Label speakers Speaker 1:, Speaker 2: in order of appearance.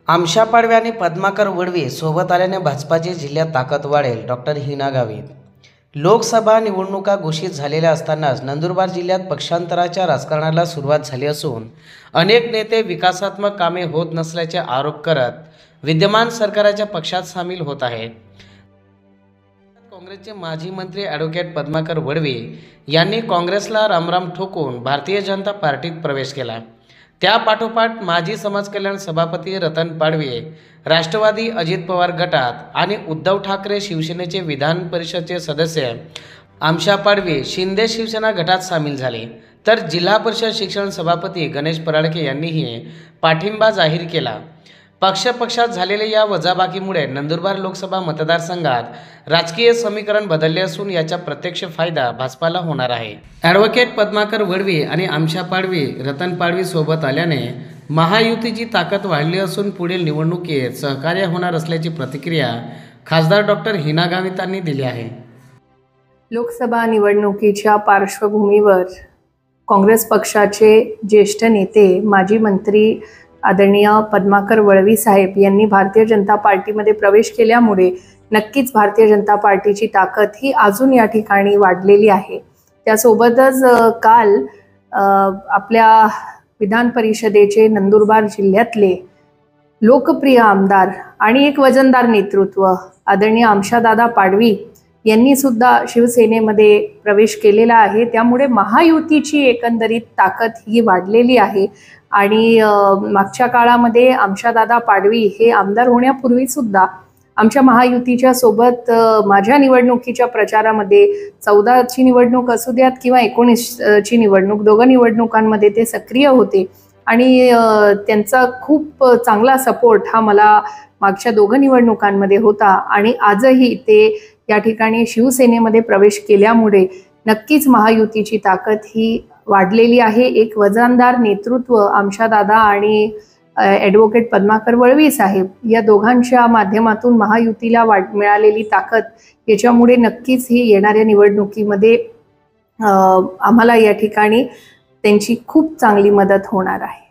Speaker 1: आमशा पाडवे आणि पद्माकर वडवे सोबत आल्याने भाजपाची जिल्ह्यात ताकद वाढेल. डॉक्टर हिना गावित. लोकसभा निवडणुका घोषित झालेल्या असतानाच नंदुरबार जिल्ह्यात पक्षांतराच्या राजकारणाला सुरुवात झाली असून अनेक नेते विकासात्मक कामे होत नसल्याचे आरोप करत विद्यमान सरकारच्या पक्षात सामील होत आहेत. काँग्रेसचे माजी मंत्री ॲडव्होकेट पद्माकर वडवे यांनी काँग्रेसला रामराम ठोकून भारतीय जनता पार्टीत प्रवेश केला. त्यापाठोपाठ माजी समाज कल्याण सभापती रतन पाडवे राष्ट्रवादी अजित पवार गटात आणि उद्धव ठाकरे शिवसेनेचे विधान परिषदेचे सदस्य आमशा पाडवे शिंदे शिवसेना गटात सामील झाले. तर जिल्हा परिषद शिक्षण सभापती गणेश पराडके यांनीही पाठिंबा जाहीर केला. पक्षात झालेल्या या वजाबाकीमुळे नंदुरबार लोकसभा मतदारसंघात राजकीय समीकरण बदलले असून याचा प्रत्यक्ष फायदा भाजपाला होणार आहे. ॲडव्होकेट पद्माकर वडवे आणि आमशा पाडवे रतन पाडवे सोबत आल्याने महायुतीची ताकद वाढली असून पुढील निवडणुकीत सहकार्य होणार असल्याची प्रतिक्रिया खासदार डॉक्टर हिना गावितांनी दिली आहे.
Speaker 2: लोकसभा निवडणुकीच्या पार्श्वभूमीवर काँग्रेस पक्षाचे ज्येष्ठ नेते माजी मंत्री आदरणीय पद्माकर वळवी साहेब यांनी भारतीय जनता पार्टीमध्ये प्रवेश केल्यामुळे नक्कीच भारतीय जनता पार्टीची ताकद ही अजून या ठिकाणी वाढलेली आहे. त्यासोबतच काल आपल्या विधान परिषदेचे नंदुरबार जिल्ह्यातले लोकप्रिय आमदार आणि एक वजनदार नेतृत्व आदरणीय आमशादादा पाडवी यांनी सुद्धा शिवसेनेमध्ये प्रवेश केलेला आहे. त्यामुळे महायुतीची एकंदरीत ताकद ही वाढलेली आहे. आणि मागच्या काळामध्ये आमशादादा पाडवी हे आमदार होण्यापूर्वी सुद्धा आमच्या महायुतीच्या सोबत माझ्या निवडणुकीच्या प्रचारामध्ये 14ची निवडणूक असू द्यात किंवा 19ची निवडणूक, दोघं निवडणुकांमध्ये ते सक्रिय होते आणि त्यांचा खूप चांगला सपोर्ट हा मला मागच्या दोघं निवडणुकांमध्ये होता. आणि आजही ते या ठिकाणी शिवसेनेमध्ये प्रवेश केल्यामुळे नक्कीच महायुतीची ताकद ही वाढलेली आहे. एक वजनदार नेतृत्व आमशादादा आणि ॲडव्होकेट पद्माकर वळवी साहेब या दोघांच्या माध्यमातून महायुतीला मिळालेली ताकद याच्यामुळे नक्कीच ही येणाऱ्या निवडणुकीमध्ये आम्हाला या ठिकाणी त्यांची खूप चांगली मदत होणार आहे.